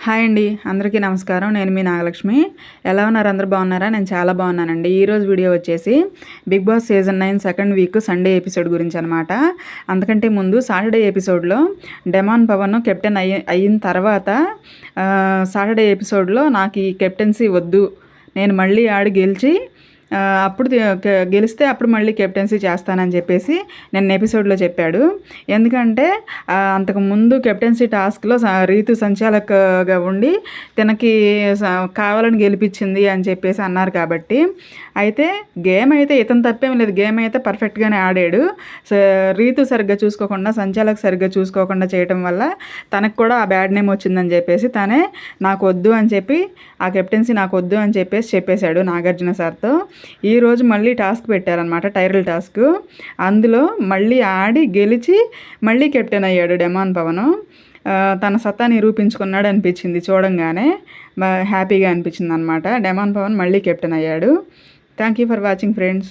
Hi అండి, అందరికీ నమస్కారం. నేను మీ నాగలక్ష్మి. ఎలా ఉన్నారు? అందరూ బాగున్నారా? నేను చాలా బాగున్నానండి. ఈరోజు వీడియో వచ్చేసి Bigg Boss season 9 second week Sunday episode గురించి అనమాట. అంతకంటే ముందు సాటర్డే ఎపిసోడ్లో డెమాన్ పవన్ కెప్టెన్ అయిన తర్వాత సాటర్డే ఎపిసోడ్లో నాకు ఈ కెప్టెన్సీ వద్దు, నేను మళ్ళీ ఆడి గెలిచి అప్పుడు గెలిస్తే అప్పుడు మళ్ళీ కెప్టెన్సీ చేస్తానని చెప్పేసి నిన్న ఎపిసోడ్లో చెప్పాడు. ఎందుకంటే అంతకుముందు కెప్టెన్సీ టాస్క్లో రీతు సంచాలకగా ఉండి తనకి కావాలని గెలిపించింది అని చెప్పేసి అన్నారు. కాబట్టి అయితే గేమ్ అయితే ఇతను తప్పేం లేదు, గేమ్ అయితే పర్ఫెక్ట్గానే ఆడాడు. రీతు సరిగ్గా చూసుకోకుండా, సంచాలక సరిగ్గా చూసుకోకుండా చేయటం వల్ల తనకు కూడా ఆ బ్యాడ్ నేమ్ వచ్చిందని చెప్పేసి తనే నాకు వద్దు అని చెప్పి, ఆ కెప్టెన్సీ నాకు వద్దు అని చెప్పేశాడు నాగార్జున సార్తో. ఈరోజు మళ్ళీ టాస్క్ పెట్టారనమాట, టైటిల్ టాస్క్. అందులో మళ్ళీ ఆడి గెలిచి మళ్ళీ కెప్టెన్ అయ్యాడు డెమాన్ పవన్. తన సత్తా నిరూపించుకున్నాడు అనిపించింది చూడంగానే, హ్యాపీగా అనిపించింది అనమాట. డెమాన్ పవన్ మళ్ళీ కెప్టెన్ అయ్యాడు. Thank you for watching friends.